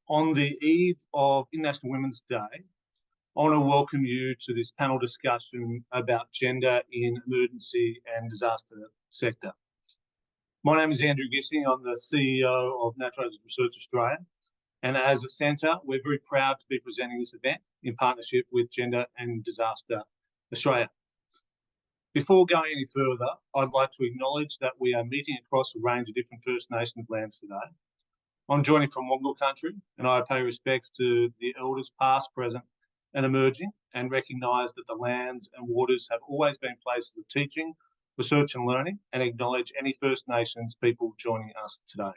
On the eve of International Women's Day, I want to welcome you to this panel discussion about gender in emergency and disaster sector. My name is Andrew Gissing. I'm the CEO of Natural Hazards Research Australia. And as a centre, we're very proud to be presenting this event in partnership with Gender and Disaster Australia. Before going any further, I'd like to acknowledge that we are meeting across a range of different First Nations lands today. I'm joining from Wongal country, and I pay respects to the elders past, present and emerging, and recognise that the lands and waters have always been places of teaching, research and learning, and acknowledge any First Nations people joining us today.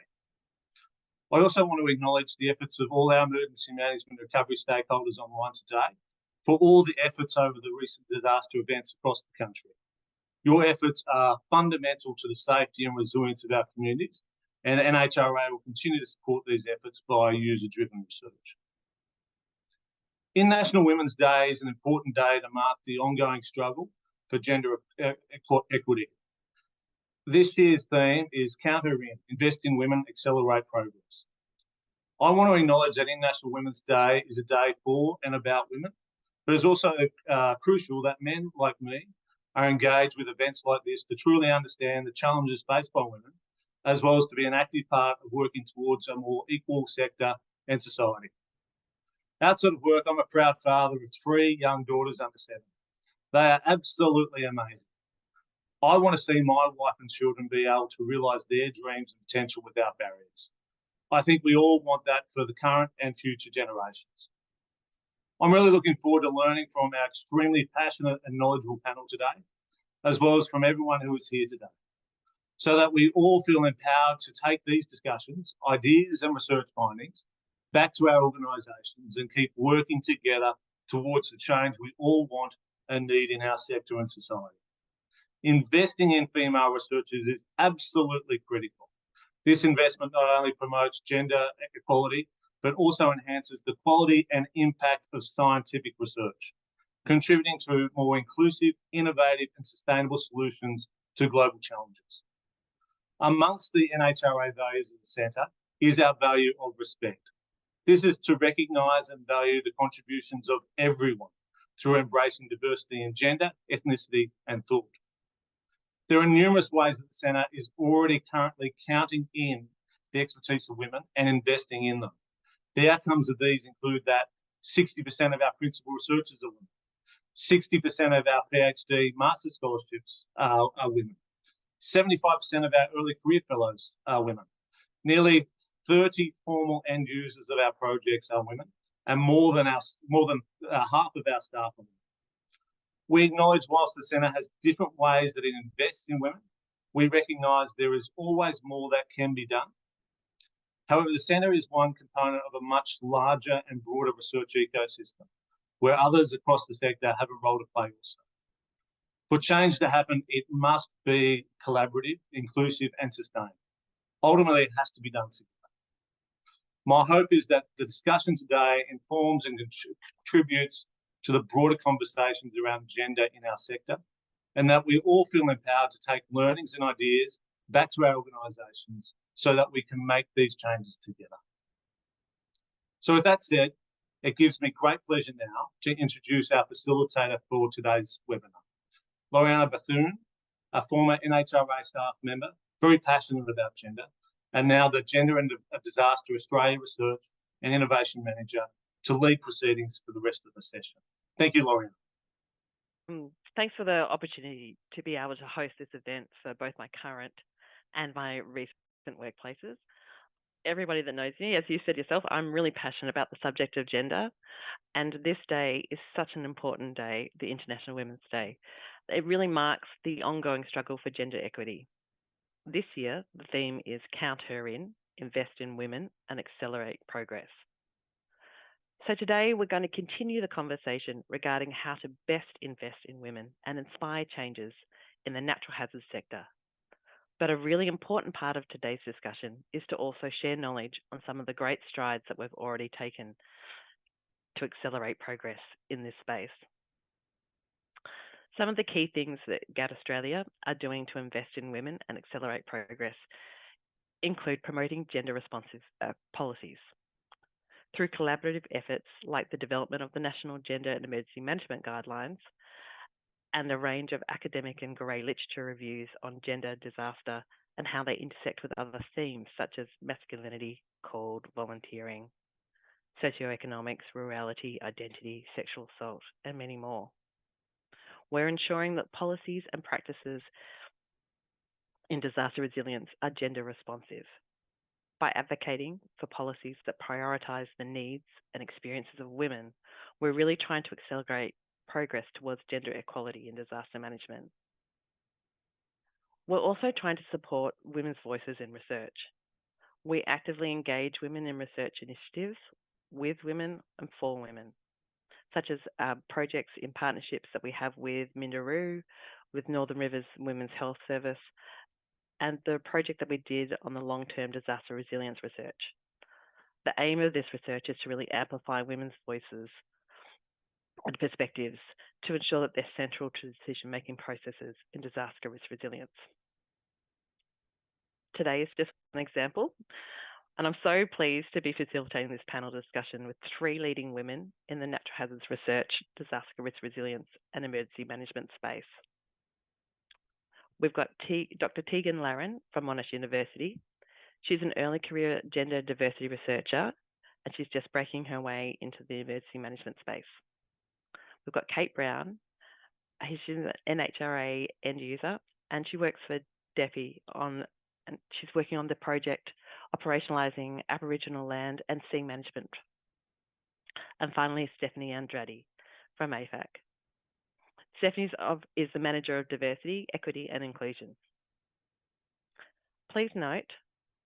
I also want to acknowledge the efforts of all our emergency management recovery stakeholders online today for all the efforts over the recent disaster events across the country. Your efforts are fundamental to the safety and resilience of our communities, and NHRA will continue to support these efforts by user-driven research. International Women's Day is an important day to mark the ongoing struggle for gender equity. This year's theme is Counter in, Invest in Women, Accelerate Progress. I want to acknowledge that International Women's Day is a day for and about women, but it's also crucial that men like me are engaged with events like this to truly understand the challenges faced by women, as well as to be an active part of working towards a more equal sector and society. Outside of work, I'm a proud father of 3 young daughters under 7. They are absolutely amazing. I want to see my wife and children be able to realise their dreams and potential without barriers. I think we all want that for the current and future generations. I'm really looking forward to learning from our extremely passionate and knowledgeable panel today, as well as from everyone who is here today, so that we all feel empowered to take these discussions, ideas and research findings back to our organisations and keep working together towards the change we all want and need in our sector and society. Investing in female researchers is absolutely critical. This investment not only promotes gender equality, but also enhances the quality and impact of scientific research, contributing to more inclusive, innovative and sustainable solutions to global challenges. Amongst the NHRA values of the Centre is our value of respect. This is to recognise and value the contributions of everyone through embracing diversity in gender, ethnicity and thought. There are numerous ways that the Centre is already currently counting in the expertise of women and investing in them. The outcomes of these include that 60% of our principal researchers are women, 60% of our PhD master scholarships are women, 75% of our early career fellows are women, nearly 30 formal end users of our projects are women, and more than half of our staff are women. We acknowledge whilst the Centre has different ways that it invests in women, we recognise there is always more that can be done. However, the Centre is one component of a much larger and broader research ecosystem, where others across the sector have a role to play also. For change to happen, it must be collaborative, inclusive and sustained. Ultimately, it has to be done together. My hope is that the discussion today informs and contributes to the broader conversations around gender in our sector, and that we all feel empowered to take learnings and ideas back to our organisations so that we can make these changes together. So with that said, it gives me great pleasure now to introduce our facilitator for today's webinar, Loriana Bethune, a former NHRA staff member, very passionate about gender, and now the Gender and Disaster Australia Research and Innovation Manager to lead proceedings for the rest of the session. Thank you, Loriana. Thanks for the opportunity to be able to host this event for both my current and my recent workplaces. Everybody that knows me, as you said yourself, I'm really passionate about the subject of gender, and this day is such an important day, the International Women's Day. It really marks the ongoing struggle for gender equity. This year, the theme is Count Her In, Invest in Women and Accelerate Progress. So today we're going to continue the conversation regarding how to best invest in women and inspire changes in the natural hazards sector. But a really important part of today's discussion is to also share knowledge on some of the great strides that we've already taken to accelerate progress in this space. Some of the key things that GAT Australia are doing to invest in women and accelerate progress include promoting gender responsive policies. through collaborative efforts like the development of the National Gender and Emergency Management Guidelines and a range of academic and grey literature reviews on gender, disaster, and how they intersect with other themes such as masculinity, called volunteering, socioeconomics, rurality, identity, sexual assault, and many more. We're ensuring that policies and practices in disaster resilience are gender responsive by advocating for policies that prioritise the needs and experiences of women. We're really trying to accelerate progress towards gender equality in disaster management. We're also trying to support women's voices in research. We actively engage women in research initiatives with women and for women, such as projects in partnerships that we have with Minderoo, with Northern Rivers Women's Health Service, and the project that we did on the long-term disaster resilience research. The aim of this research is to really amplify women's voices and perspectives to ensure that they're central to decision-making processes in disaster risk resilience. Today is just an example, and I'm so pleased to be facilitating this panel discussion with 3 leading women in the natural hazards research, disaster risk resilience, and emergency management space. We've got Dr. Tegan Larin from Monash University. She's an early career gender diversity researcher, and she's just breaking her way into the emergency management space. We've got Kate Brown. She's an NHRA end user, and she works for DEFI and she's working on the project operationalising Aboriginal land and sea management. And finally, Stephanie Andrade from AFAC. Stephanie is the Manager of Diversity, Equity and Inclusion. Please note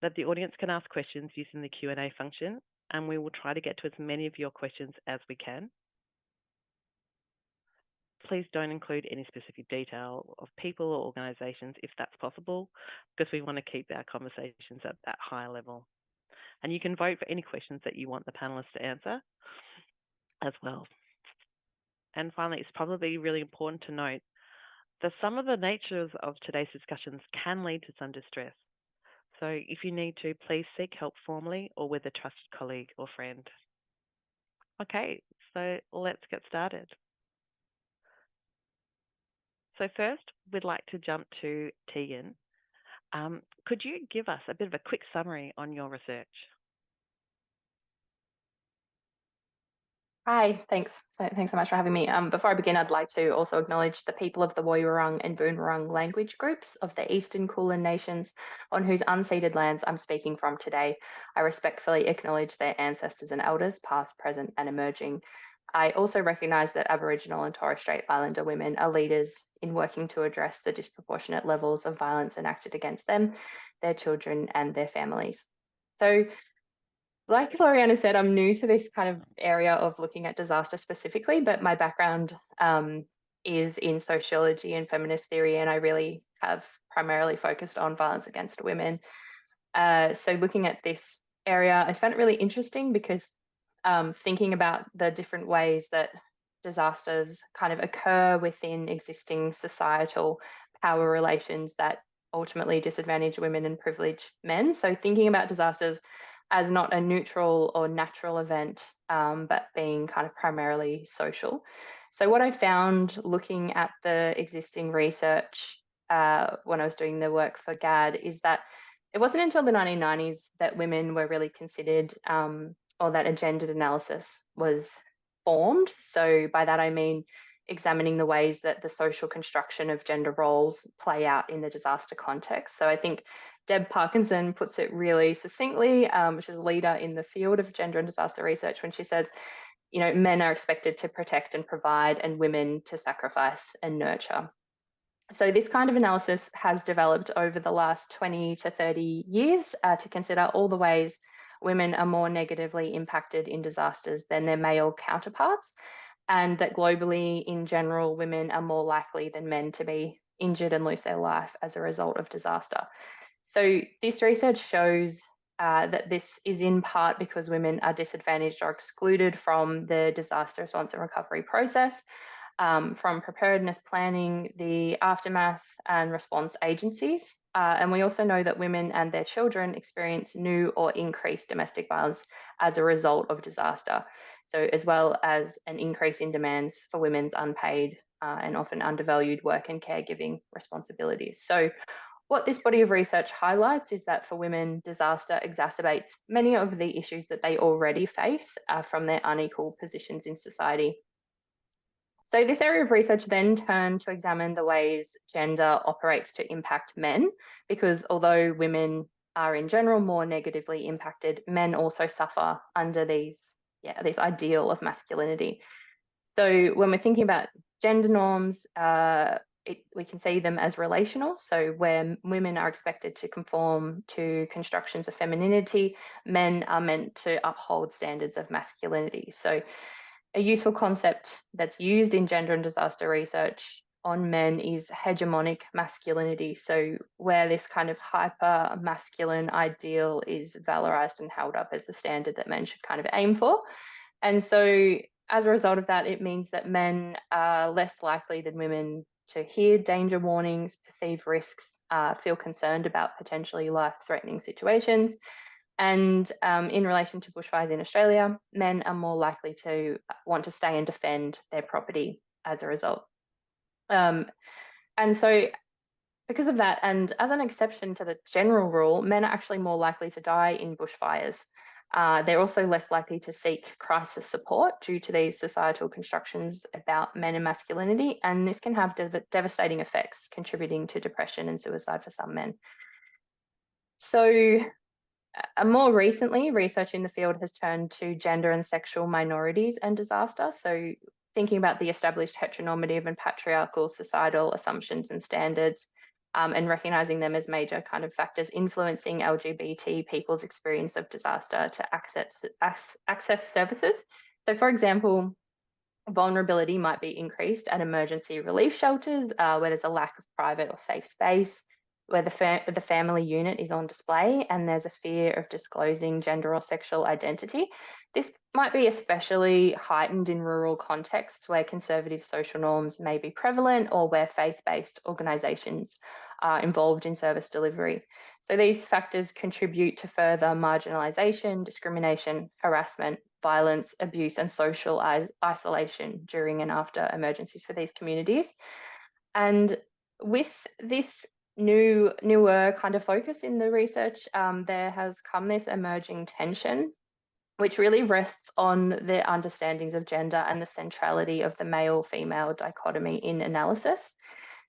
that the audience can ask questions using the Q&A function, and we will try to get to as many of your questions as we can. Please don't include any specific detail of people or organisations if that's possible, because we want to keep our conversations at that high level. And you can vote for any questions that you want the panellists to answer as well. And finally, it's probably really important to note that some of the natures of today's discussions can lead to some distress. So if you need to, please seek help formally or with a trusted colleague or friend. Okay, so let's get started. So first, we'd like to jump to Tegan. Could you give us a bit of a quick summary on your research? Hi, thanks so much for having me. Before I begin, I'd like to also acknowledge the people of the Woiwurrung and Boonwurrung language groups of the Eastern Kulin Nations on whose unceded lands I'm speaking from today. I respectfully acknowledge their ancestors and elders, past, present and emerging. I also recognise that Aboriginal and Torres Strait Islander women are leaders in working to address the disproportionate levels of violence enacted against them, their children and their families. So, like Loriana said, I'm new to this kind of area of looking at disaster specifically, but my background is in sociology and feminist theory, and I really have primarily focused on violence against women. So looking at this area, I found it really interesting because thinking about the different ways that disasters kind of occur within existing societal power relations that ultimately disadvantage women and privilege men. So thinking about disasters as not a neutral or natural event, but being kind of primarily social. So what I found looking at the existing research when I was doing the work for GAD is that it wasn't until the 1990s that women were really considered or that a gendered analysis was formed. So by that I mean examining the ways that the social construction of gender roles play out in the disaster context. So I think Deb Parkinson puts it really succinctly, which is a leader in the field of gender and disaster research, when she says, you know, men are expected to protect and provide and women to sacrifice and nurture. So this kind of analysis has developed over the last 20 to 30 years to consider all the ways women are more negatively impacted in disasters than their male counterparts, and that globally, in general, women are more likely than men to be injured and lose their life as a result of disaster. So this research shows that this is in part because women are disadvantaged or excluded from the disaster response and recovery process, from preparedness planning, the aftermath and response agencies. And we also know that women and their children experience new or increased domestic violence as a result of disaster. So, as well as an increase in demands for women's unpaid and often undervalued work and caregiving responsibilities. So, what this body of research highlights is that for women, disaster exacerbates many of the issues that they already face from their unequal positions in society. So this area of research then turned to examine the ways gender operates to impact men, because although women are in general more negatively impacted, men also suffer under this ideal of masculinity. So when we're thinking about gender norms, we can see them as relational. So where women are expected to conform to constructions of femininity, men are meant to uphold standards of masculinity. So a useful concept that's used in gender and disaster research on men is hegemonic masculinity. So where this kind of hyper masculine ideal is valorized and held up as the standard that men should kind of aim for. And so as a result of that, it means that men are less likely than women to hear danger warnings, perceive risks, feel concerned about potentially life-threatening situations. And in relation to bushfires in Australia, men are more likely to want to stay and defend their property as a result. And so because of that, and as an exception to the general rule, men are actually more likely to die in bushfires. They're also less likely to seek crisis support due to these societal constructions about men and masculinity, and this can have devastating effects, contributing to depression and suicide for some men. So more recently, research in the field has turned to gender and sexual minorities and disaster. So thinking about the established heteronormative and patriarchal societal assumptions and standards, and recognizing them as major kind of factors influencing LGBT people's experience of disaster to access services. So for example, vulnerability might be increased at emergency relief shelters where there's a lack of private or safe space, where the family unit is on display and there's a fear of disclosing gender or sexual identity. This might be especially heightened in rural contexts where conservative social norms may be prevalent or where faith-based organisations are involved in service delivery. So these factors contribute to further marginalisation, discrimination, harassment, violence, abuse, and social isolation during and after emergencies for these communities. And with this newer kind of focus in the research, there has come this emerging tension, which really rests on the understandings of gender and the centrality of the male-female dichotomy in analysis.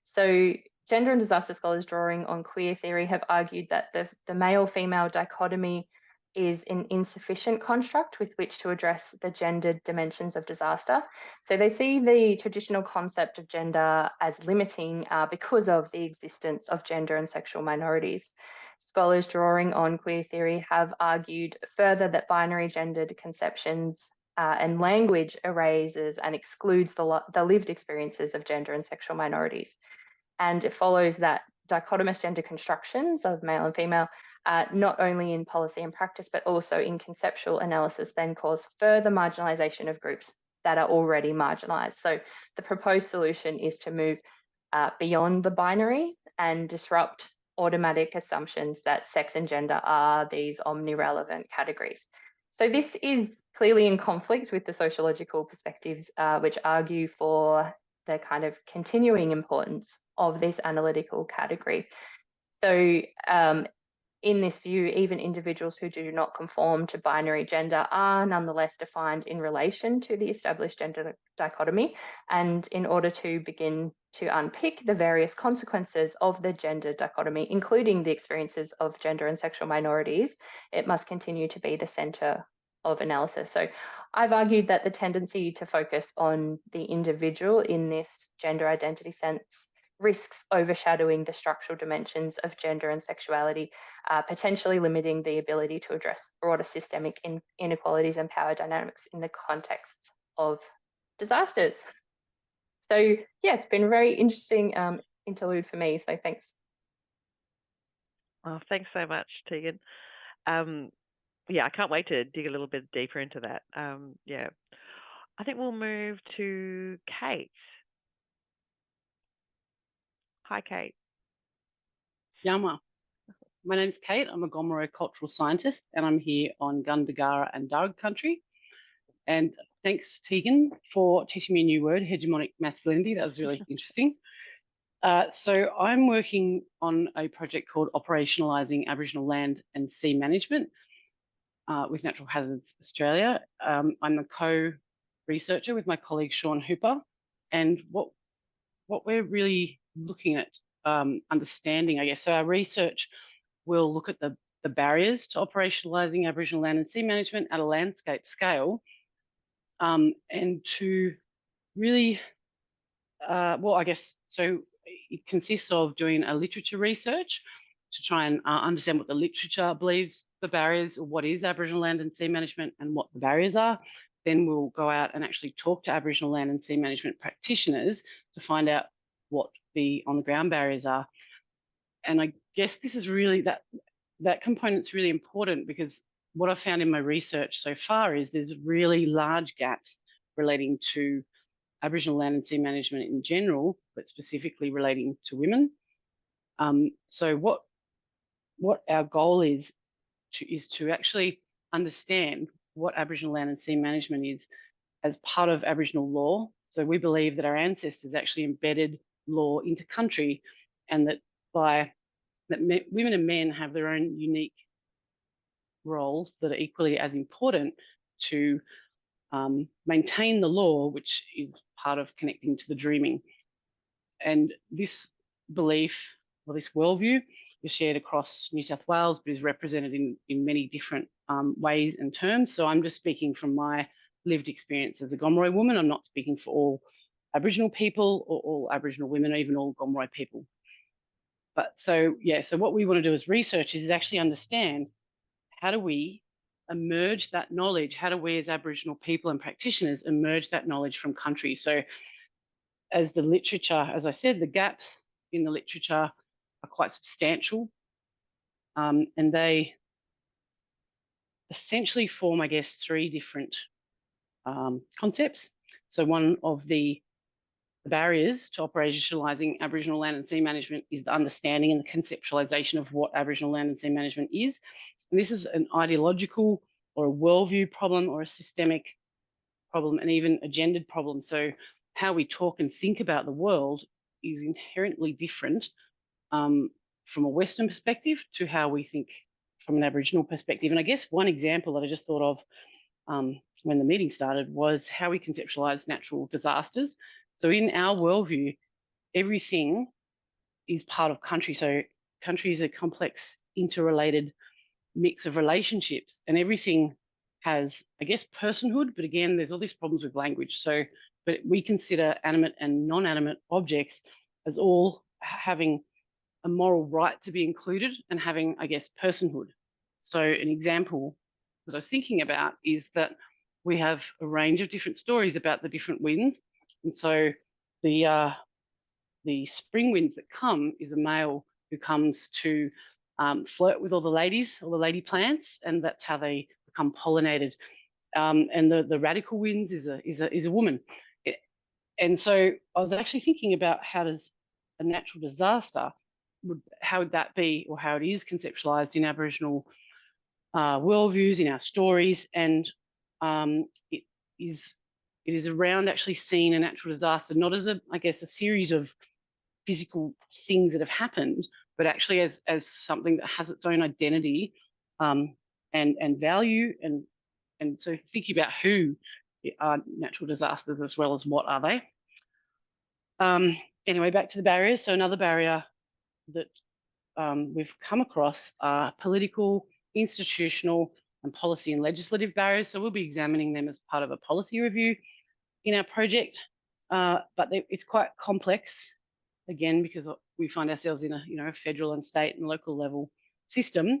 So gender and disaster scholars drawing on queer theory have argued that the male-female dichotomy is an insufficient construct with which to address the gendered dimensions of disaster. So they see the traditional concept of gender as limiting because of the existence of gender and sexual minorities. Scholars drawing on queer theory have argued further that binary gendered conceptions and language erases and excludes the lived experiences of gender and sexual minorities. And it follows that dichotomous gender constructions of male and female, not only in policy and practice, but also in conceptual analysis, then cause further marginalisation of groups that are already marginalised. So the proposed solution is to move beyond the binary and disrupt automatic assumptions that sex and gender are these omni-relevant categories. So this is clearly in conflict with the sociological perspectives which argue for the kind of continuing importance of this analytical category. So in this view, even individuals who do not conform to binary gender are nonetheless defined in relation to the established gender dichotomy. And in order to begin to unpick the various consequences of the gender dichotomy, including the experiences of gender and sexual minorities, it must continue to be the centre of analysis. So I've argued that the tendency to focus on the individual in this gender identity sense risks overshadowing the structural dimensions of gender and sexuality, potentially limiting the ability to address broader systemic inequalities and power dynamics in the context of disasters. So yeah, it's been a very interesting interlude for me, so thanks. Oh, thanks so much, Tegan. Yeah, I can't wait to dig a little bit deeper into that. Yeah, I think we'll move to Kate. Hi, Kate. Yama. My name's Kate. I'm a Gomeroi cultural scientist, and I'm here on Gundagara and Darug country. And thanks, Tegan, for teaching me a new word, hegemonic masculinity. That was really interesting. So I'm working on a project called Operationalising Aboriginal Land and Sea Management with Natural Hazards Australia. I'm a co-researcher with my colleague Sean Hooper, and what we're really looking at understanding, I guess, so our research will look at the barriers to operationalising Aboriginal land and sea management at a landscape scale, and to really, well, I guess, so it consists of doing a literature research to try and understand what the literature believes the barriers, or what is Aboriginal land and sea management and what the barriers are. Then we'll go out and actually talk to Aboriginal land and sea management practitioners to find out what the on-the-ground barriers are. And I guess this is really, that component's really important, because what I've found in my research so far is there's really large gaps relating to Aboriginal land and sea management in general, but specifically relating to women. So what our goal is to actually understand what Aboriginal land and sea management is as part of Aboriginal law. So we believe that our ancestors actually embedded law into country, and that women and men have their own unique roles that are equally as important to maintain the law, which is part of connecting to the dreaming. And this belief, or this worldview, is shared across New South Wales, but is represented in many different ways and terms. So I'm just speaking from my lived experience as a Gomeroi woman. I'm not speaking for all Aboriginal people or all Aboriginal women, or even all Gomeroi people. But so, yeah, so what we want to do as researchers is actually understand, how do we emerge that knowledge? How do we as Aboriginal people and practitioners emerge that knowledge from country? So as the literature, as I said, the gaps in the literature are quite substantial, and they essentially form, I guess, three different concepts. So one of the barriers to operationalising Aboriginal land and sea management is the understanding and the conceptualisation of what Aboriginal land and sea management is. And this is an ideological or a worldview problem, or a systemic problem, and even a gendered problem. So how we talk and think about the world is inherently different from a Western perspective to how we think from an Aboriginal perspective. And I guess one example that I just thought of when the meeting started was how we conceptualise natural disasters. So in our worldview, everything is part of country. So country is a complex, interrelated mix of relationships, and everything has, I guess, personhood. But again, there's all these problems with language. So, but we consider animate and non-animate objects as all having a moral right to be included and having, I guess, personhood. So an example that I was thinking about is that we have a range of different stories about the different winds. And so the spring winds that come is a male who comes to flirt with all the ladies, all the lady plants, and that's how they become pollinated. And the radical winds is a woman. And so I was actually thinking about, how does a natural disaster, how would that be, or how it is conceptualised in Aboriginal worldviews, in our stories. And it is around actually seeing a natural disaster not as I guess, a series of physical things that have happened, but actually as something that has its own identity and value. And so thinking about who are natural disasters as well as what are they. Anyway, back to the barriers. So another barrier that we've come across are political, institutional, and policy and legislative barriers. So we'll be examining them as part of a policy review in our project, but it's quite complex, again, because we find ourselves in a federal and state and local level system.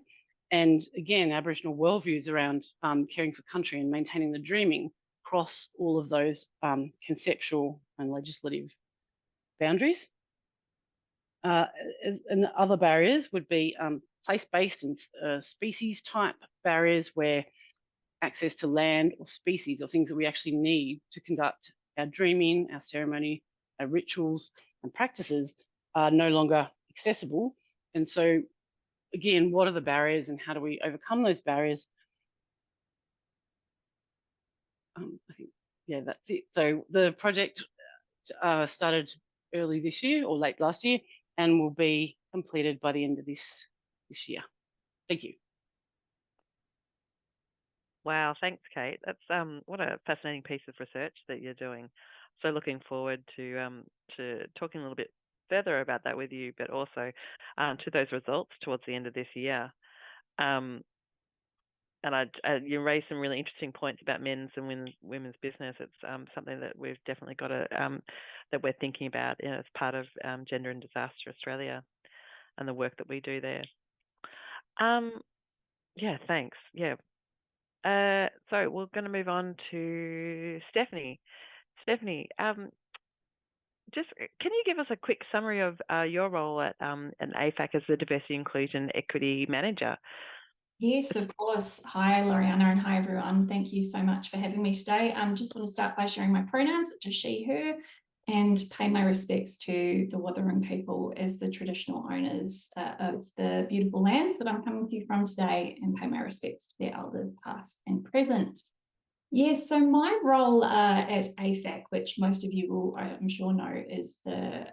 And again, Aboriginal worldviews around caring for country and maintaining the dreaming cross all of those conceptual and legislative boundaries. And other barriers would be place-based and species type barriers, where access to land or species or things that we actually need to conduct our dreaming, our ceremony, our rituals and practices are no longer accessible. And so, again, what are the barriers and how do we overcome those barriers? I think, yeah, that's it. So the project started early this year or late last year and will be completed by the end of this year. Thank you. Wow, thanks, Kate. That's what a fascinating piece of research that you're doing. So looking forward to talking a little bit further about that with you, but also to those results towards the end of this year. And you raised some really interesting points about men's and women's business. It's something that we've definitely got to that we're thinking about as part of Gender and Disaster Australia and the work that we do there. Yeah, thanks. Yeah. So we're going to move on to Stephanie. Stephanie, just can you give us a quick summary of your role at an AFAC as the Diversity, Inclusion, Equity Manager? Yes, of course. Hi, Loriana, and hi, everyone. Thank you so much for having me today. I just want to start by sharing my pronouns, which are she, her, and pay my respects to the Wurrung people as the traditional owners of the beautiful lands that I'm coming to you from today, and pay my respects to their elders past and present. Yes, so my role at AFAC, which most of you will, I'm sure, know, is the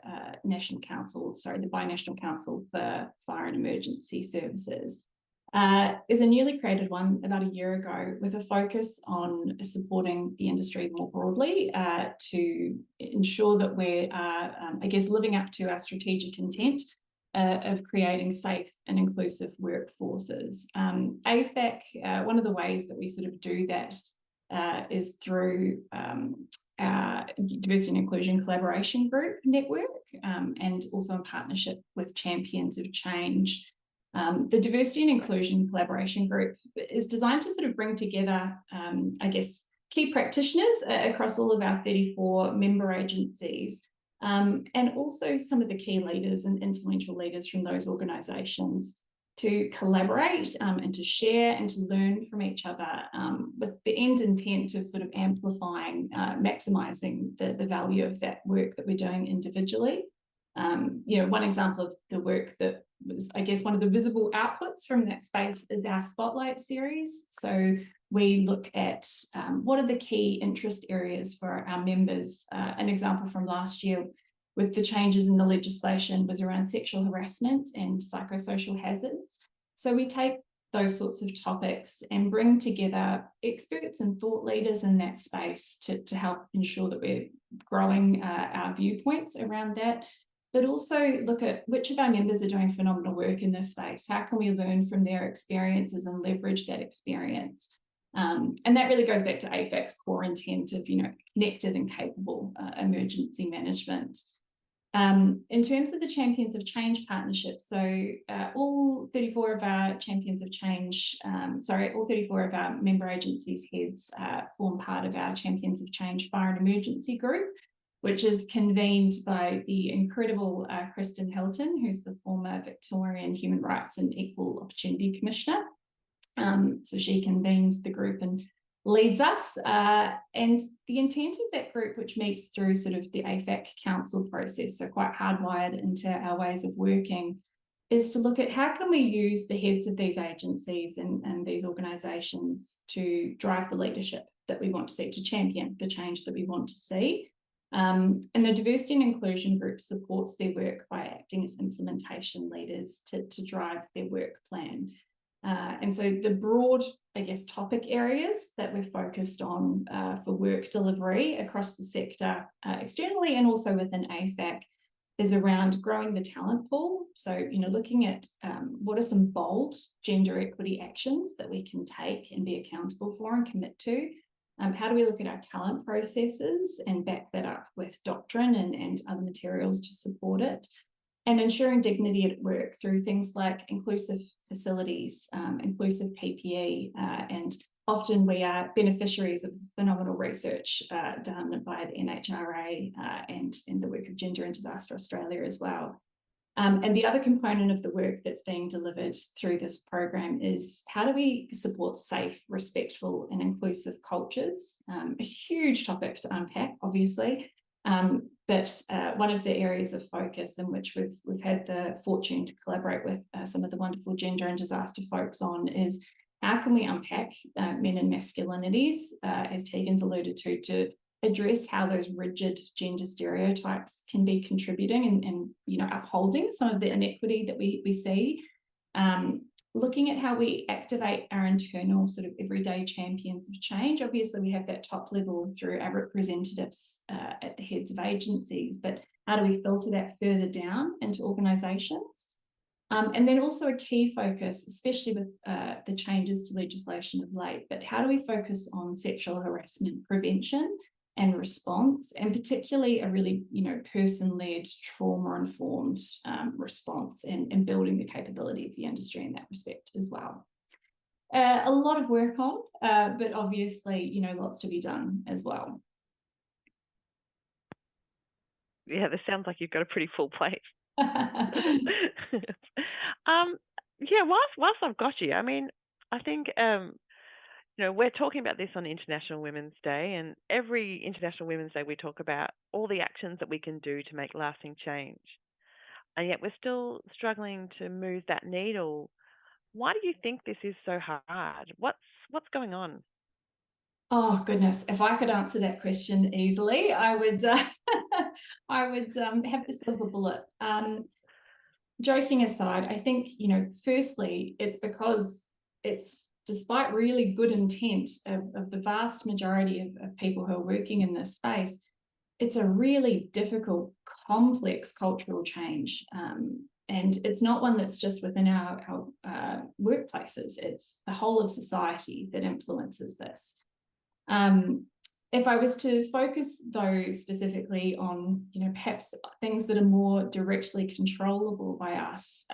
National Council, sorry, the Binational Council for Fire and Emergency Services. Is a newly created one about a year ago with a focus on supporting the industry more broadly to ensure that we're, I guess, living up to our strategic intent of creating safe and inclusive workforces. AFAC, one of the ways that we sort of do that is through our Diversity and Inclusion Collaboration Group network and also in partnership with Champions of Change. The Diversity and Inclusion Collaboration Group is designed to sort of bring together, I guess, key practitioners across all of our 34 member agencies, and also some of the key leaders and influential leaders from those organisations to collaborate and to share and to learn from each other with the end intent of sort of amplifying, maximising the value of that work that we're doing individually. You know, one example of the work that was, I guess, one of the visible outputs from that space is our Spotlight series. So we look at what are the key interest areas for our members. An example from last year with the changes in the legislation was around sexual harassment and psychosocial hazards. So we take those sorts of topics and bring together experts and thought leaders in that space to help ensure that we're growing our viewpoints around that, but also look at which of our members are doing phenomenal work in this space. How can we learn from their experiences and leverage that experience? And that really goes back to AFAC's core intent of, you know, connected and capable emergency management. In terms of the Champions of Change partnership, so all 34 of our Champions of Change, all 34 of our member agencies heads form part of our Champions of Change Fire and Emergency Group, which is convened by the incredible Kristen Hilton, who's the former Victorian Human Rights and Equal Opportunity Commissioner. So she convenes the group and leads us. And the intent of that group, which meets through sort of the AFAC council process, so quite hardwired into our ways of working, is to look at how can we use the heads of these agencies and these organisations to drive the leadership that we want to see, to champion the change that we want to see. And the Diversity and Inclusion Group supports their work by acting as implementation leaders to drive their work plan. And so the broad, I guess, topic areas that we're focused on for work delivery across the sector externally and also within AFAC is around growing the talent pool. So, you know, looking at what are some bold gender equity actions that we can take and be accountable for and commit to. How do we look at our talent processes and back that up with doctrine and other materials to support it? And ensuring dignity at work through things like inclusive facilities, inclusive PPE, and often we are beneficiaries of phenomenal research done by the NHRA and in the work of Gender and Disaster Australia as well. And the other component of the work that's being delivered through this program is how do we support safe, respectful and inclusive cultures? A huge topic to unpack, obviously. But one of the areas of focus in which we've had the fortune to collaborate with some of the wonderful gender and disaster folks on is how can we unpack men and masculinities, as Tegan's alluded to address how those rigid gender stereotypes can be contributing and you know, upholding some of the inequity that we see. Looking at how we activate our internal sort of everyday champions of change. Obviously, we have that top level through our representatives at the heads of agencies, but how do we filter that further down into organisations? And then also a key focus, especially with the changes to legislation of late, but how do we focus on sexual harassment prevention and response, and particularly a really, you know, person-led, trauma-informed response and building the capability of the industry in that respect as well. A lot of work on, but obviously, you know, lots to be done as well. Yeah, this sounds like you've got a pretty full plate. Yeah, whilst I've got you, I mean, I think you know, we're talking about this on International Women's Day, and every International Women's Day we talk about all the actions that we can do to make lasting change. And yet we're still struggling to move that needle. Why do you think this is so hard? What's going on? Oh goodness, if I could answer that question easily, I would I would have the silver bullet. Joking aside, I think, you know, firstly, it's because it's despite really good intent of the vast majority of people who are working in this space, it's a really difficult, complex cultural change. And it's not one that's just within our workplaces, it's the whole of society that influences this. If I was to focus though specifically on, you know, perhaps things that are more directly controllable by us,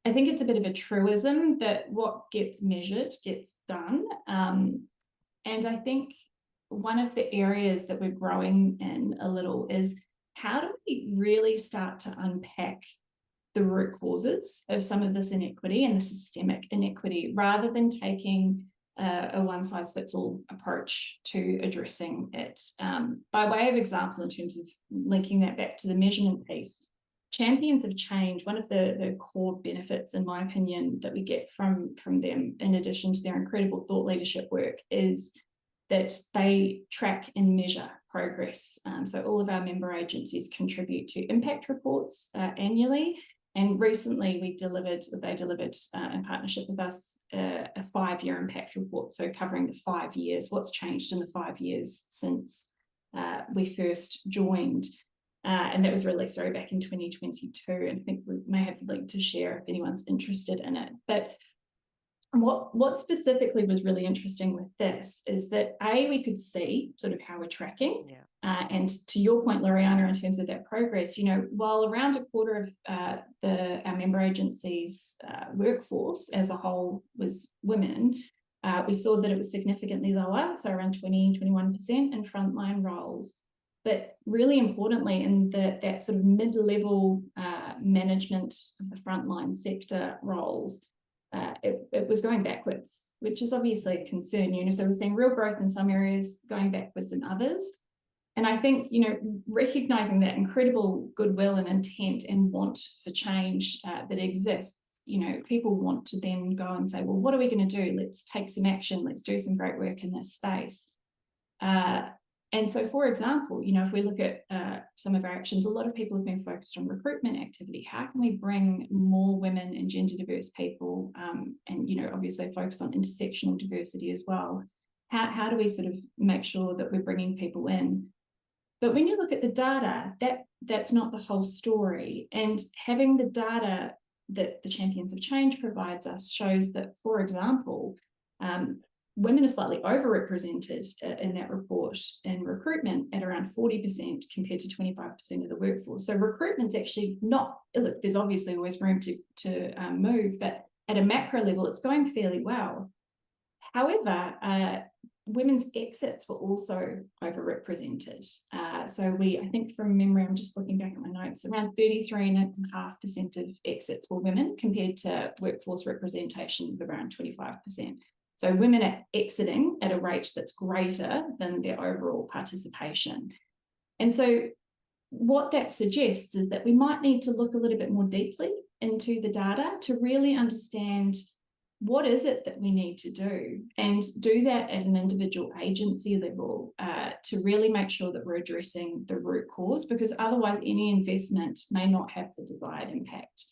I think it's a bit of a truism that what gets measured gets done. And I think one of the areas that we're growing in a little is how do we really start to unpack the root causes of some of this inequity and the systemic inequity, rather than taking a one-size-fits-all approach to addressing it. By way of example, in terms of linking that back to the measurement piece, champions of change, one of the core benefits, in my opinion, that we get from them, in addition to their incredible thought leadership work, is that they track and measure progress. So all of our member agencies contribute to impact reports annually. And recently they delivered in partnership with us a 5-year impact report. So covering the 5 years, what's changed in the 5 years since we first joined. And that was released back in 2022. And I think we may have the link to share if anyone's interested in it. But what specifically was really interesting with this is that we could see sort of how we're tracking. Yeah. And to your point, Loriana, in terms of that progress, you know, while around a quarter of our member agencies' workforce as a whole was women, we saw that it was significantly lower, so around 20-21% in frontline roles. But really importantly, in that sort of mid-level management of the frontline sector roles, it was going backwards, which is obviously a concern. You know, so we're seeing real growth in some areas, going backwards in others. And I think, you know, recognizing that incredible goodwill and intent and want for change that exists, you know, people want to then go and say, well, what are we going to do? Let's take some action. Let's do some great work in this space. And so, for example, you know, if we look at some of our actions, a lot of people have been focused on recruitment activity. How can we bring more women and gender diverse people and, you know, obviously focus on intersectional diversity as well? How do we sort of make sure that we're bringing people in? But when you look at the data, that's not the whole story. And having the data that the Champions of Change provides us shows that, for example, women are slightly overrepresented in that report in recruitment at around 40% compared to 25% of the workforce. So recruitment's actually not, look, there's obviously always room to move, but at a macro level, it's going fairly well. However, women's exits were also overrepresented. So I think from memory, I'm just looking back at my notes, around 33.5% of exits were women compared to workforce representation of around 25%. So women are exiting at a rate that's greater than their overall participation. And so what that suggests is that we might need to look a little bit more deeply into the data to really understand what is it that we need to do, and do that at an individual agency level to really make sure that we're addressing the root cause, because otherwise any investment may not have the desired impact.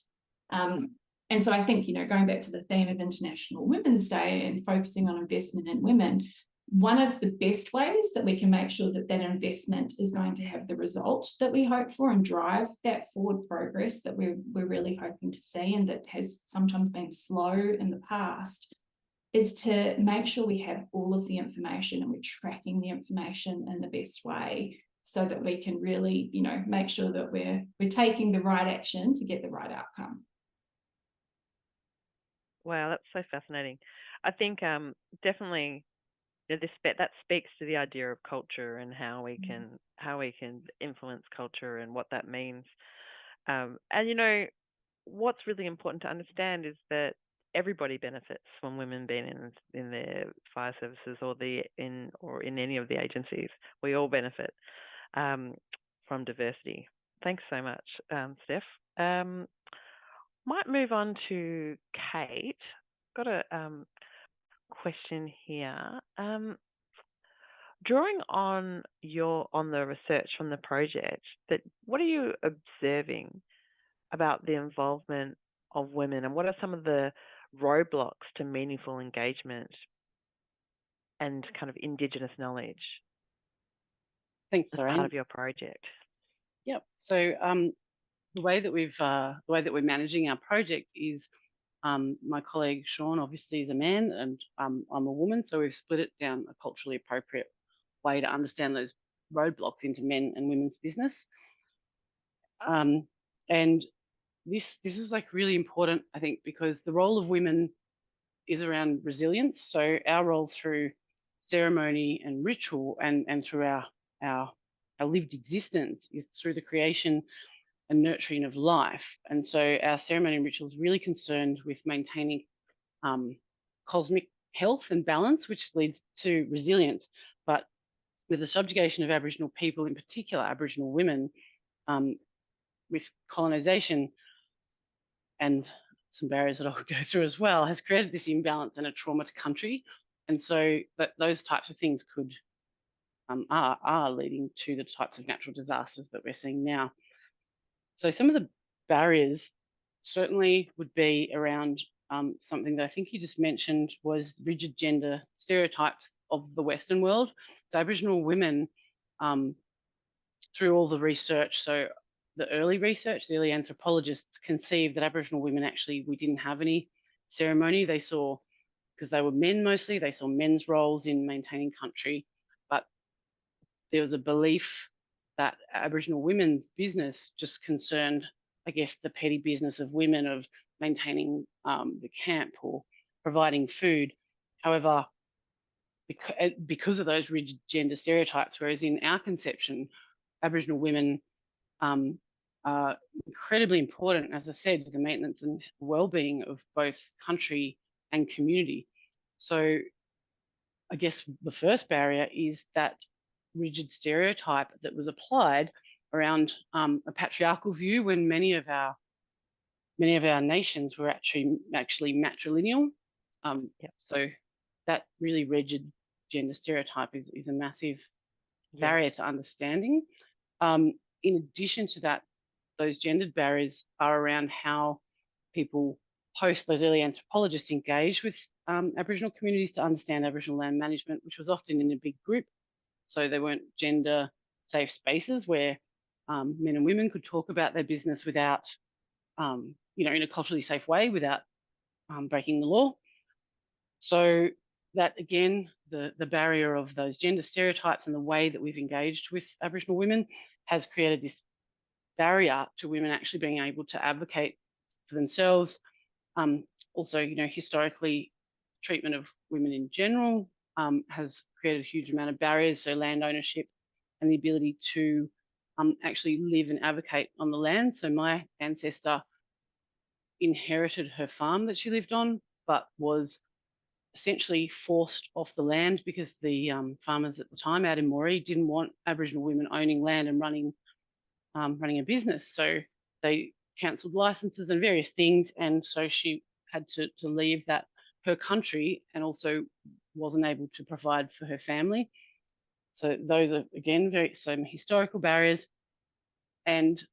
And so I think, going back to the theme of International Women's Day and focusing on investment in women, one of the best ways that we can make sure that that investment is going to have the results that we hope for and drive that forward progress that we're really hoping to see, and that has sometimes been slow in the past, is to make sure we have all of the information and we're tracking the information in the best way, so that we can really, make sure that we're taking the right action to get the right outcome. Wow, that's so fascinating. I think definitely that speaks to the idea of culture and how we can influence culture and what that means. And what's really important to understand is that everybody benefits from women being in their fire services or in any of the agencies. We all benefit from diversity. Thanks so much, Steph. Might move on to Kate. Got a question here. Drawing on the research from the project, what are you observing about the involvement of women, and what are some of the roadblocks to meaningful engagement and kind of Indigenous knowledge? Thanks, as Larin. part of your project? Yep. So the way that we're managing our project is my colleague Sean obviously is a man, and I'm a woman, so we've split it down a culturally appropriate way to understand those roadblocks into men and women's business. And this is like really important, I think, because the role of women is around resilience. So our role through ceremony and ritual and through our lived existence is through the creation and nurturing of life. And so our ceremony and ritual is really concerned with maintaining cosmic health and balance, which leads to resilience. But with the subjugation of Aboriginal people, in particular Aboriginal women, with colonisation and some barriers that I'll go through as well, has created this imbalance and a trauma to country. And so those types of things are leading to the types of natural disasters that we're seeing now. So some of the barriers certainly would be around something that I think you just mentioned, was rigid gender stereotypes of the Western world. So Aboriginal women, through all the research, so the early research, the early anthropologists conceived that Aboriginal women we didn't have any ceremony. They saw, because they were men mostly, they saw men's roles in maintaining country, but there was a belief that Aboriginal women's business just concerned, I guess, the petty business of women of maintaining the camp or providing food. However, because of those rigid gender stereotypes, whereas in our conception, Aboriginal women are incredibly important, as I said, to the maintenance and well-being of both country and community. So I guess the first barrier is that rigid stereotype that was applied around a patriarchal view, when many of our nations were actually matrilineal. So that really rigid gender stereotype is a massive barrier to understanding. In addition to that, those gendered barriers are around how people those early anthropologists engaged with Aboriginal communities to understand Aboriginal land management, which was often in a big group. So there weren't gender safe spaces where men and women could talk about their business without, in a culturally safe way, without breaking the law. So that, again, the barrier of those gender stereotypes and the way that we've engaged with Aboriginal women has created this barrier to women actually being able to advocate for themselves. Also, historically, treatment of women in general has created a huge amount of barriers. So land ownership and the ability to actually live and advocate on the land. So my ancestor inherited her farm that she lived on, but was essentially forced off the land because the farmers at the time out in Moree didn't want Aboriginal women owning land and running running a business. So they cancelled licenses and various things, and so she had to leave her country, and also wasn't able to provide for her family. So those are, again, some historical barriers. And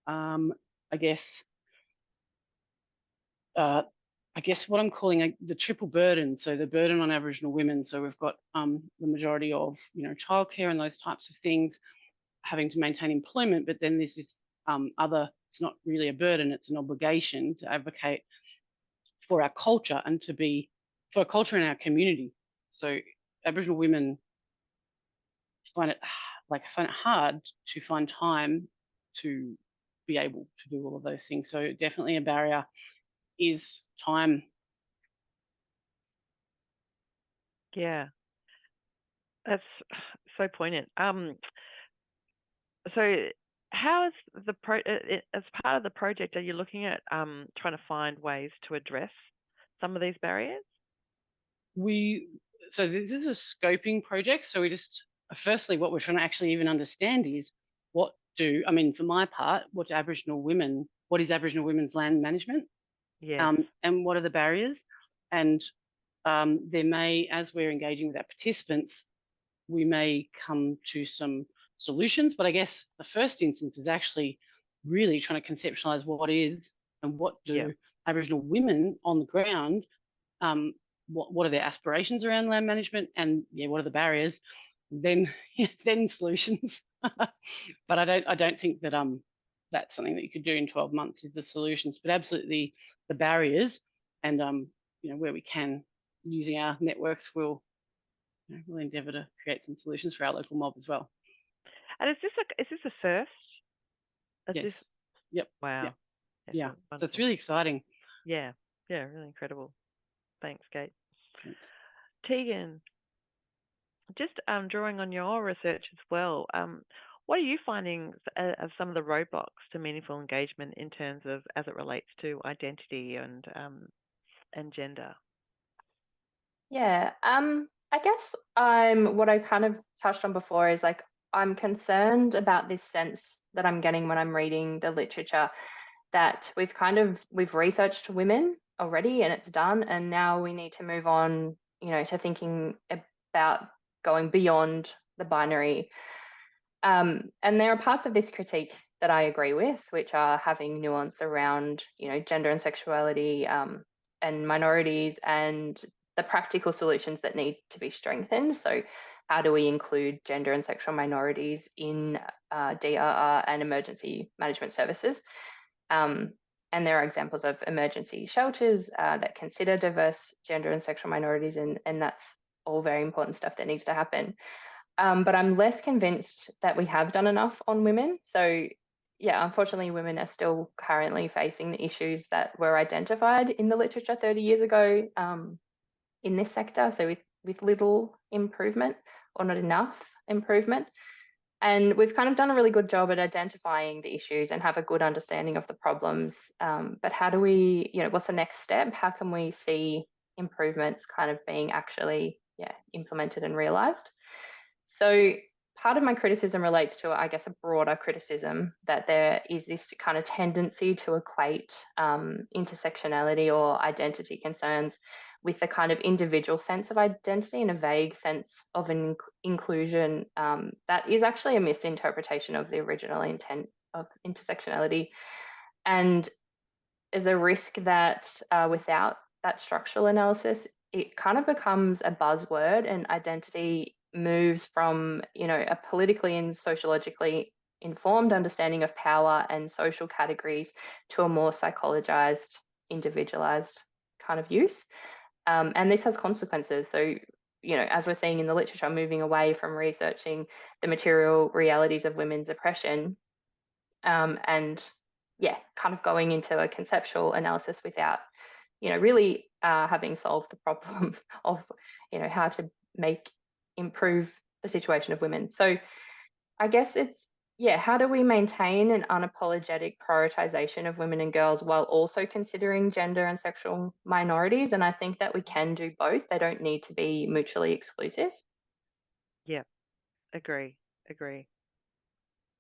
I guess what I'm calling the triple burden. So the burden on Aboriginal women. So we've got the majority of, childcare and those types of things, having to maintain employment, but then there's this it's not really a burden, it's an obligation to advocate for our culture and for a culture in our community. So Aboriginal women find it hard to find time to be able to do all of those things. So definitely a barrier is time. Yeah, that's so poignant. So how is as part of the project, are you looking at trying to find ways to address some of these barriers? So this is a scoping project. So firstly, what we're trying to actually even understand is for my part, what is Aboriginal women's land management? Yeah. And what are the barriers? And there may, as we're engaging with our participants, we may come to some solutions. But I guess the first instance is actually really trying to conceptualize what is and what do Aboriginal women on the ground, what are their aspirations around land management, and what are the barriers? Then solutions. But I don't think that that's something that you could do in 12 months is the solutions, but absolutely the barriers, and where we can, using our networks, we'll endeavour to create some solutions for our local mob as well. And is this a first? Yes. Yep. Wow. Yeah. So it's really exciting. Yeah. Yeah. Really incredible. Thanks, Kate. Thanks. Tegan, just drawing on your research as well, what are you finding as some of the roadblocks to meaningful engagement in terms of as it relates to identity and gender? Yeah, I guess what I kind of touched on before is I'm concerned about this sense that I'm getting when I'm reading the literature that we've researched women already and it's done, and now we need to move on, to thinking about going beyond the binary. And there are parts of this critique that I agree with, which are having nuance around, gender and sexuality, and minorities, and the practical solutions that need to be strengthened. So how do we include gender and sexual minorities in DRR and emergency management services? And there are examples of emergency shelters that consider diverse gender and sexual minorities, and that's all very important stuff that needs to happen. But I'm less convinced that we have done enough on women. So yeah, unfortunately, women are still currently facing the issues that were identified in the literature 30 years ago in this sector. So with little improvement or not enough improvement. And we've kind of done a really good job at identifying the issues and have a good understanding of the problems. But how do we, what's the next step? How can we see improvements kind of being actually implemented and realised? So part of my criticism relates to, I guess, a broader criticism that there is this kind of tendency to equate intersectionality or identity concerns with a kind of individual sense of identity and a vague sense of an inclusion that is actually a misinterpretation of the original intent of intersectionality. And there's a risk that without that structural analysis, it kind of becomes a buzzword, and identity moves from, a politically and sociologically informed understanding of power and social categories to a more psychologized, individualized kind of use. And this has consequences. So, as we're seeing in the literature, moving away from researching the material realities of women's oppression, and kind of going into a conceptual analysis without, really having solved the problem of, how to improve the situation of women. So I guess it's, how do we maintain an unapologetic prioritization of women and girls while also considering gender and sexual minorities? And I think that we can do both. They don't need to be mutually exclusive. Yeah, agree.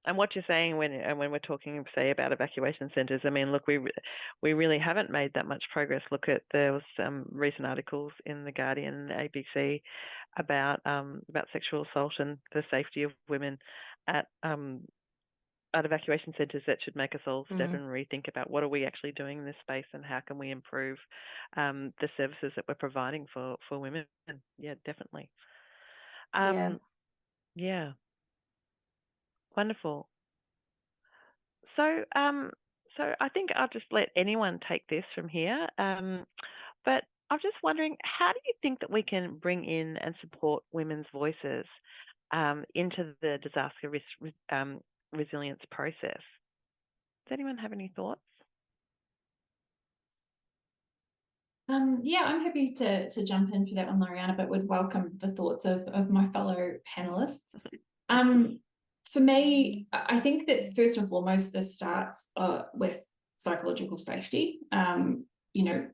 And what you're saying when we're talking, say, about evacuation centres, I mean, look, we really haven't made that much progress. Look at, there was some recent articles in the Guardian and the ABC about sexual assault and the safety of women at evacuation centres. That should make us all step and rethink about what are we actually doing in this space and how can we improve the services that we're providing for women. Yeah, definitely. Yeah. Wonderful. So, so I think I'll just let anyone take this from here. But I'm just wondering, how do you think that we can bring in and support women's voices into the disaster resilience process? Does anyone have any thoughts? Yeah, I'm happy to jump in for that one, Loriana, but would welcome the thoughts of my fellow panelists. For me, I think that first and foremost, this starts with psychological safety. You know,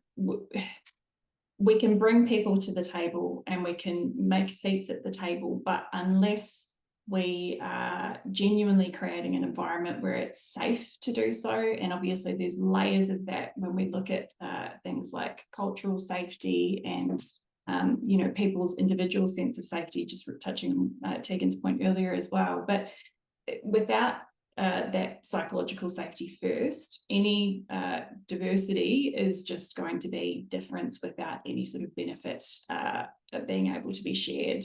we can bring people to the table and we can make seats at the table, but unless we are genuinely creating an environment where it's safe to do so, and obviously there's layers of that when we look at things like cultural safety and you know, people's individual sense of safety, just touching on Tegan's point earlier as well. But without that psychological safety first, any diversity is just going to be difference without any sort of benefit being able to be shared.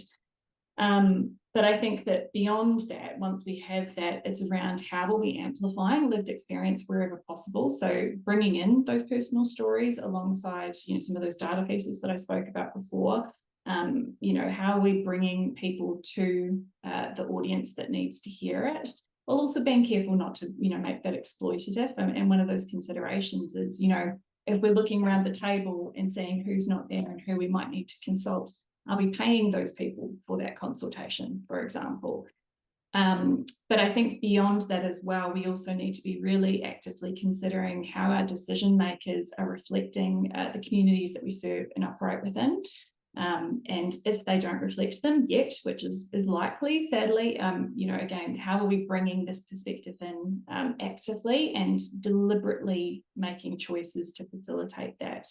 But I think that beyond that, once we have that, it's around how are we amplifying lived experience wherever possible. So bringing in those personal stories alongside, you know, some of those data pieces that I spoke about before. You know, how are we bringing people to the audience that needs to hear it, while also being careful not to, you know, make that exploitative. And one of those considerations is, you know, if we're looking around the table and seeing who's not there and who we might need to consult, are we paying those people for that consultation, for example? But I think beyond that as well, we also need to be really actively considering how our decision makers are reflecting the communities that we serve and operate within. And if they don't reflect them yet, which is likely, sadly, you know, again, how are we bringing this perspective in actively and deliberately making choices to facilitate that?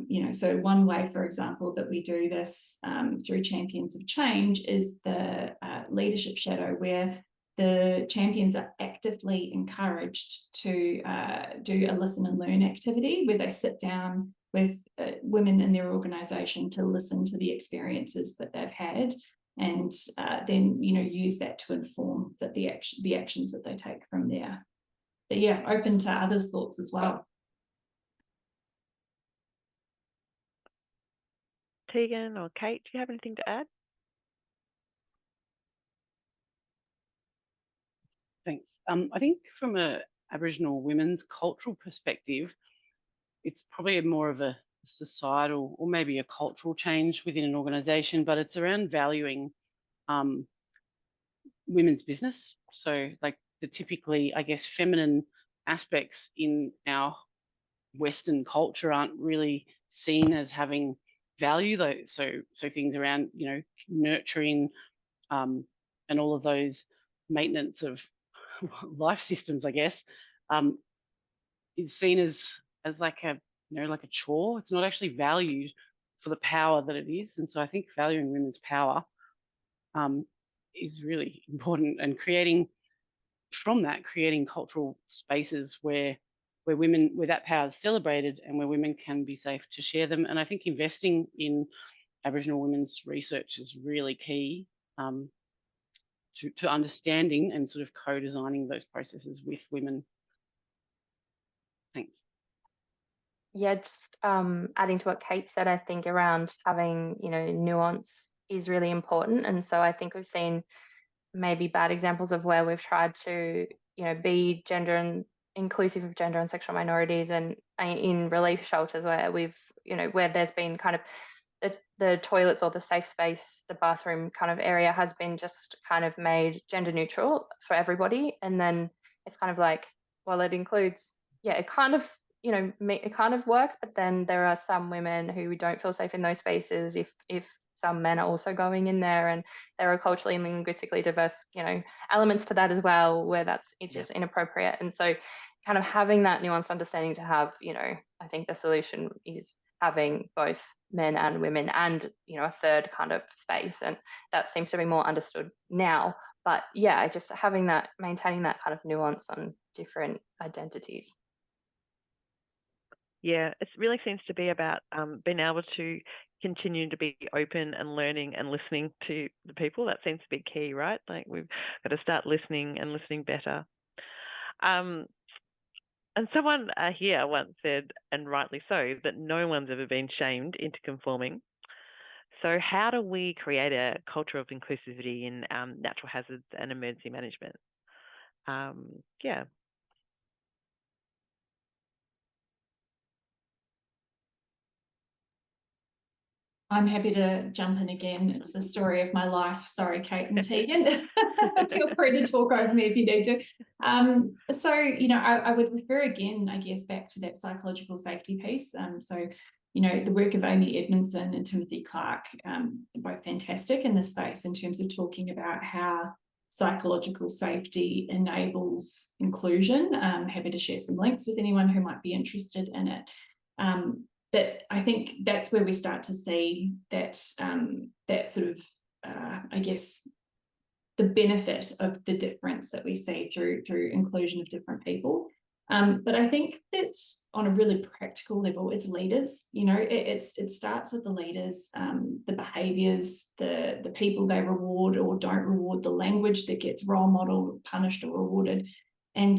You know, so one way, for example, that we do this through Champions of Change is the leadership shadow, where the champions are actively encouraged to do a listen and learn activity where they sit down with women in their organisation to listen to the experiences that they've had, and then, you know, use that to inform that the actions that they take from there. But yeah, open to others' thoughts as well. Tegan or Kate, do you have anything to add? Thanks. I think from a Aboriginal women's cultural perspective, it's probably more of a societal or maybe a cultural change within an organisation, but it's around valuing women's business. So like the typically, I guess, feminine aspects in our Western culture aren't really seen as having value, though. So things around, you know, nurturing and all of those maintenance of life systems, I guess, is seen as like a, you know, like a chore. It's not actually valued for the power that it is. And so I think valuing women's power is really important, and creating cultural spaces where women, where that power is celebrated and where women can be safe to share them. And I think investing in Aboriginal women's research is really key to understanding and sort of co-designing those processes with women. Thanks. Yeah, just adding to what Kate said, I think around having, you know, nuance is really important. And so I think we've seen maybe bad examples of where we've tried to, you know, be gender and inclusive of gender and sexual minorities, and in relief shelters where we've, you know, where there's been kind of the toilets or the safe space, the bathroom kind of area has been just kind of made gender neutral for everybody. And then it's kind of like, well, it includes, yeah, it kind of, you know, it kind of works, but then there are some women who don't feel safe in those spaces if some men are also going in there, and there are culturally and linguistically diverse, elements to that as well, where it's just inappropriate. And so kind of having that nuanced understanding to have, I think the solution is having both men and women and, a third kind of space. And that seems to be more understood now. But yeah, just maintaining that kind of nuance on different identities. Yeah, it really seems to be about being able to continue to be open and learning and listening to the people. That seems to be key, right? Like we've got to start listening and listening better. And someone here once said, and rightly so, that no one's ever been shamed into conforming. So how do we create a culture of inclusivity in natural hazards and emergency management? Yeah. I'm happy to jump in again. It's the story of my life. Sorry, Kate and Tegan. Feel free to talk over me if you need to. So, I would refer again, I guess, back to that psychological safety piece. So, the work of Amy Edmondson and Timothy Clark, are both fantastic in this space in terms of talking about how psychological safety enables inclusion. Happy to share some links with anyone who might be interested in it. But I think that's where we start to see that that sort of, I guess, the benefit of the difference that we see through inclusion of different people. But I think that on a really practical level, it's leaders. It starts with the leaders, the behaviours, the people they reward or don't reward, the language that gets role modelled, punished, or rewarded, and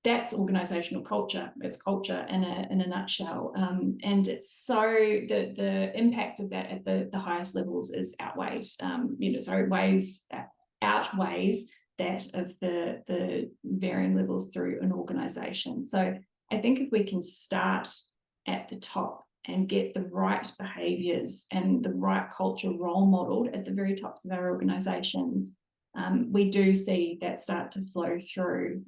that's organizational culture. It's culture in a nutshell, and it's so the impact of that at the highest levels is outweighed. So it outweighs that of the varying levels through an organization. So I think if we can start at the top and get the right behaviours and the right culture role modelled at the very tops of our organizations, we do see that start to flow through,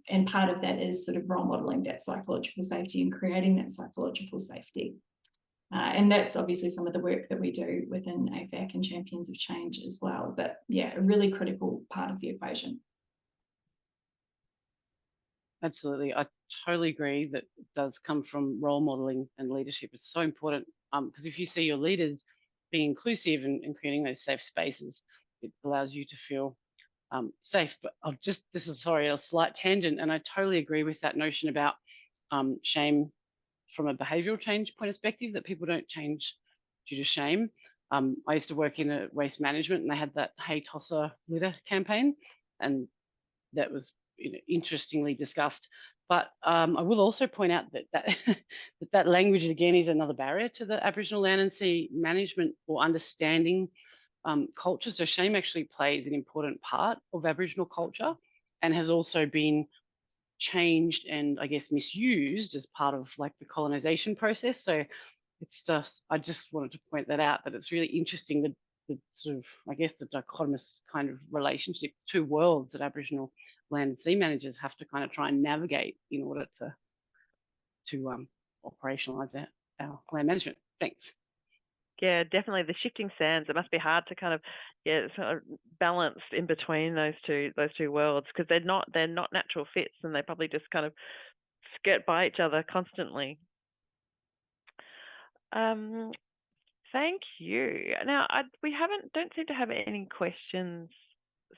and part of that is sort of role modelling that psychological safety and creating that psychological safety. And that's obviously some of the work that we do within AFAC and Champions of Change as well. But yeah, a really critical part of the equation. Absolutely. I totally agree that it does come from role modelling and leadership. It's so important because if you see your leaders being inclusive and creating those safe spaces, it allows you to feel safe. But this is a slight tangent, and I totally agree with that notion about shame from a behavioural change point of perspective, that people don't change due to shame. I used to work in a waste management, and they had that Hey Tosser litter campaign, and that was interestingly discussed. But I will also point out that language again is another barrier to the Aboriginal land and sea management or understanding culture. So shame actually plays an important part of Aboriginal culture and has also been changed and I guess misused as part of like the colonization process. So it's just, I just wanted to point that out, that it's really interesting that the sort of, I guess, the dichotomous kind of relationship, two worlds that Aboriginal land and sea managers have to kind of try and navigate in order to operationalise our land management. Thanks. Yeah, definitely the shifting sands. It must be hard to kind of sort of balance in between those two worlds, because they're not natural fits, and they probably just kind of skirt by each other constantly. Thank you. Now we don't seem to have any questions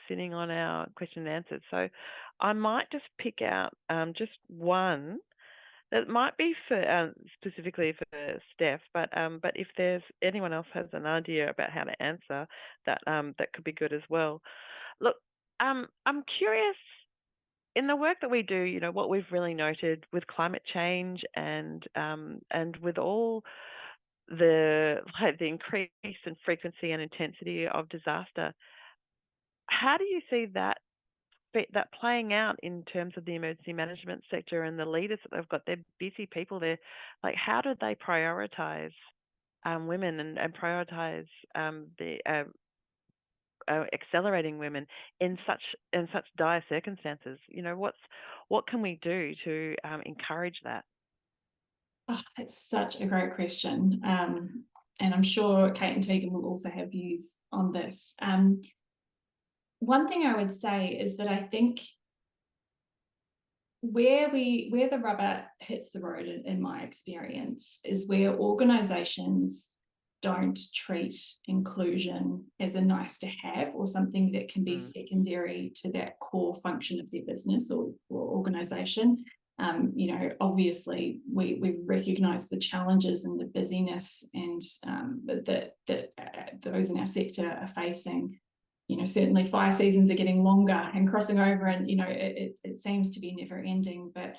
sitting on our question and answers, so I might just pick out just one. That might be for specifically for Steph, but if there's anyone else has an idea about how to answer that, that could be good as well. Look, I'm curious, in the work that we do, what we've really noted with climate change and with all the increase in frequency and intensity of disaster, how do you see that playing out in terms of the emergency management sector and the leaders that they've got? They're busy people. They're like, how do they prioritize women and prioritize the accelerating women in such dire circumstances? What can we do to encourage that? Oh, that's such a great question. and I'm sure Kate and Tegan will also have views on this. One thing I would say is that I think where the rubber hits the road, in my experience, is where organisations don't treat inclusion as a nice to have or something that can be secondary to that core function of their business or organisation. You know, obviously we recognise the challenges and the busyness and that those in our sector are facing. You know, certainly fire seasons are getting longer and crossing over, and you know, it seems to be never ending. But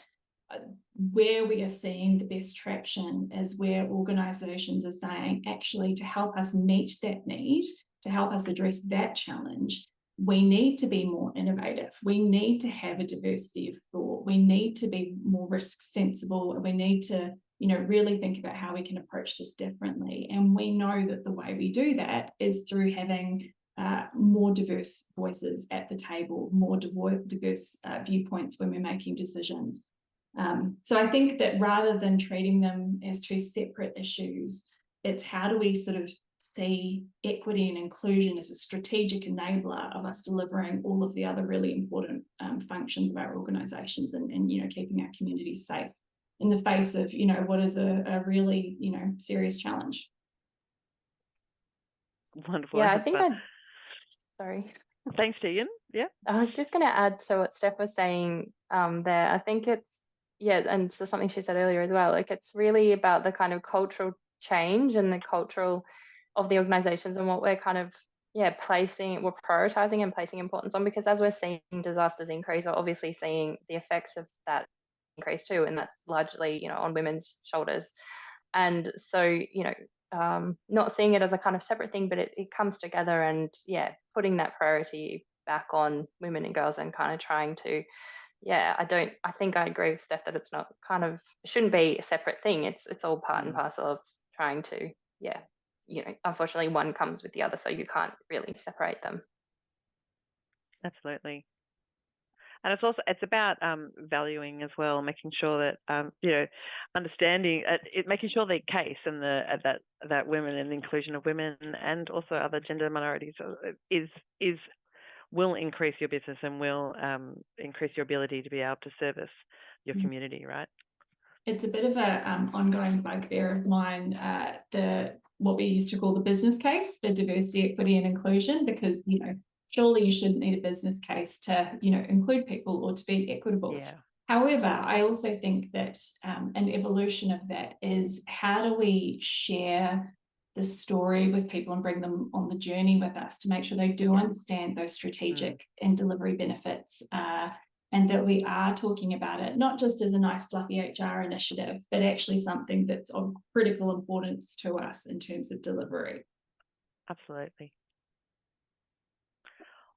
where we are seeing the best traction is where organisations are saying, actually, to help us meet that need, to help us address that challenge, we need to be more innovative. We need to have a diversity of thought. We need to be more risk sensible, and we need to, you know, really think about how we can approach this differently. And we know that the way we do that is through having more diverse voices at the table, more diverse viewpoints when we're making decisions. So I think that rather than treating them as two separate issues, it's how do we sort of see equity and inclusion as a strategic enabler of us delivering all of the other really important functions of our organisations and you know, keeping our communities safe in the face of, you know, what is a really, you know, serious challenge. Wonderful. Yeah, I think sorry. Thanks, Tegan. Yeah. I was just going to add to what Steph was saying there. I think it's, yeah, and so something she said earlier as well, like it's really about the kind of cultural change and the cultural of the organizations and what we're kind of, yeah, we're prioritizing and placing importance on, because as we're seeing disasters increase, we're obviously seeing the effects of that increase too, and that's largely, you know, on women's shoulders. And so, you know, not seeing it as a kind of separate thing, but it comes together, and yeah, putting that priority back on women and girls and kind of trying to, yeah, I think I agree with Steph that it's not kind of, it shouldn't be a separate thing. It's all part and parcel of trying to, yeah, you know, unfortunately one comes with the other, so you can't really separate them. Absolutely. And it's about valuing as well, making sure that you know, understanding making sure the case and that women and the inclusion of women and also other gender minorities will increase your business and will increase your ability to be able to service your community, right? It's a bit of a ongoing bugbear of mine, what we used to call the business case for diversity, equity and inclusion, because, you know, surely you shouldn't need a business case to, you know, include people or to be equitable. Yeah. However, I also think that an evolution of that is, how do we share the story with people and bring them on the journey with us to make sure they do understand those strategic and delivery benefits, and that we are talking about it not just as a nice fluffy HR initiative, but actually something that's of critical importance to us in terms of delivery. Absolutely.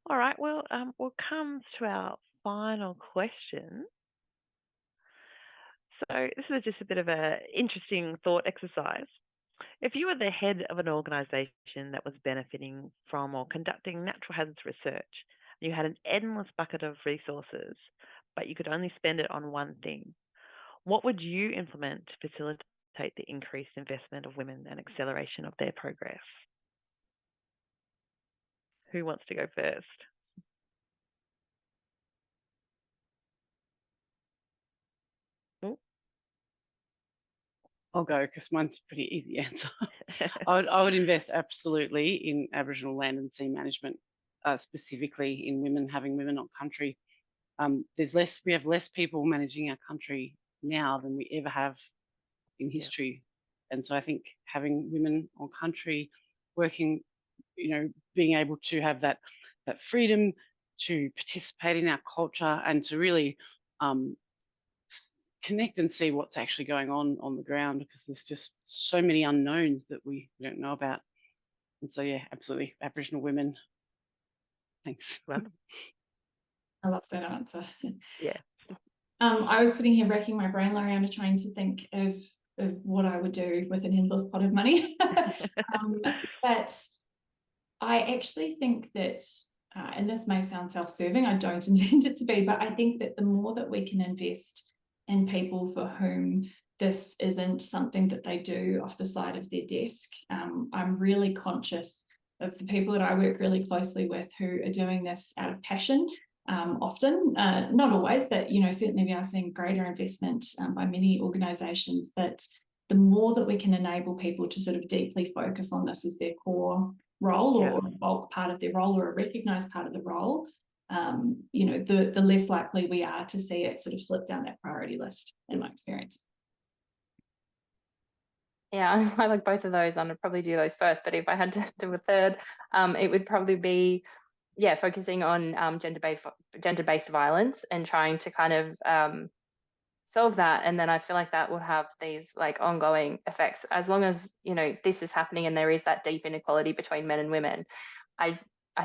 All right, well, we'll come to our final question. So this is just a bit of an interesting thought exercise. If you were the head of an organisation that was benefiting from or conducting natural hazards research, you had an endless bucket of resources, but you could only spend it on one thing, what would you implement to facilitate the increased investment of women and acceleration of their progress? Who wants to go first? I'll go because mine's a pretty easy answer. I would invest absolutely in Aboriginal land and sea management, specifically in having women on country. We have less people managing our country now than we ever have in history. And so I think having women on country working, you know, being able to have that freedom to participate in our culture and to really connect and see what's actually going on the ground, because there's just so many unknowns that we don't know about. And so, yeah, absolutely, Aboriginal women. Thanks. I love that answer. Yeah. I was sitting here racking my brain, Loriana, trying to think of what I would do with an endless pot of money. But I actually think that, and this may sound self-serving, I don't intend it to be, but I think that the more that we can invest in people for whom this isn't something that they do off the side of their desk. I'm really conscious of the people that I work really closely with who are doing this out of passion. Often, not always, but certainly we are seeing greater investment by many organisations. But the more that we can enable people to sort of deeply focus on this as their core role, or a bulk part of their role, or a recognised part of the role, the less likely we are to see it sort of slip down that priority list, in my experience. Yeah, I like both of those, and I'd probably do those first. But if I had to do a third, it would probably be, focusing on gender-based violence and trying to kind of solve that. And then I feel like that will have these like ongoing effects as long as this is happening and there is that deep inequality between men and women. I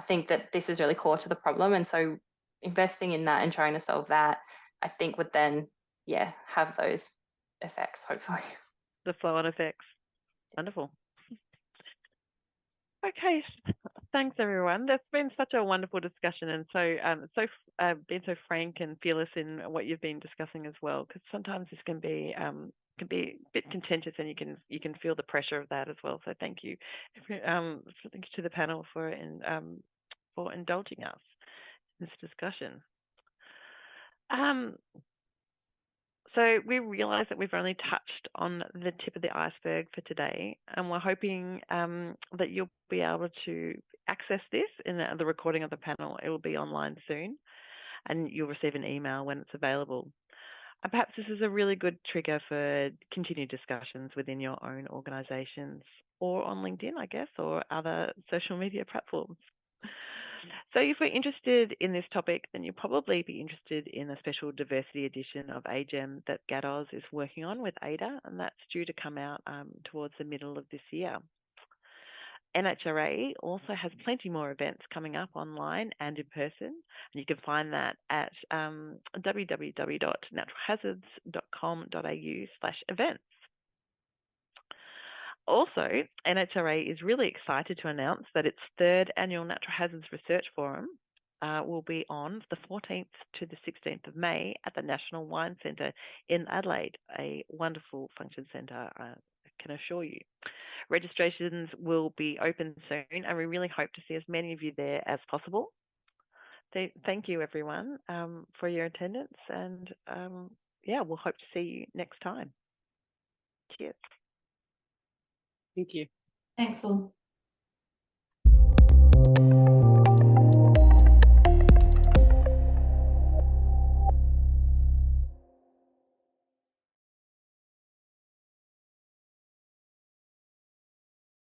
think that this is really core to the problem, and so investing in that and trying to solve that, I think would then have those effects, hopefully. The flow-on effects. Wonderful. Okay, thanks everyone. That's been such a wonderful discussion, and been so frank and fearless in what you've been discussing as well. Because sometimes this can be a bit contentious, and you can feel the pressure of that as well. So thank you, thank you to the panel for indulging us in this discussion. So we realise that we've only touched on the tip of the iceberg for today, and we're hoping that you'll be able to access this in the recording of the panel. It will be online soon, and you'll receive an email when it's available. And perhaps this is a really good trigger for continued discussions within your own organisations, or on LinkedIn, I guess, or other social media platforms. So if we're interested in this topic, then you'll probably be interested in a special diversity edition of AGEM that GADOS is working on with ADA, and that's due to come out towards the middle of this year. NHRA also has plenty more events coming up online and in person, and you can find that at www.naturalhazards.com.au/events. Also, NHRA is really excited to announce that its third annual Natural Hazards Research Forum will be on the 14th to the 16th of May at the National Wine Centre in Adelaide, a wonderful function centre, I can assure you. Registrations will be open soon, and we really hope to see as many of you there as possible. So thank you, everyone, for your attendance, and we'll hope to see you next time. Cheers. Thank you. Thanks all.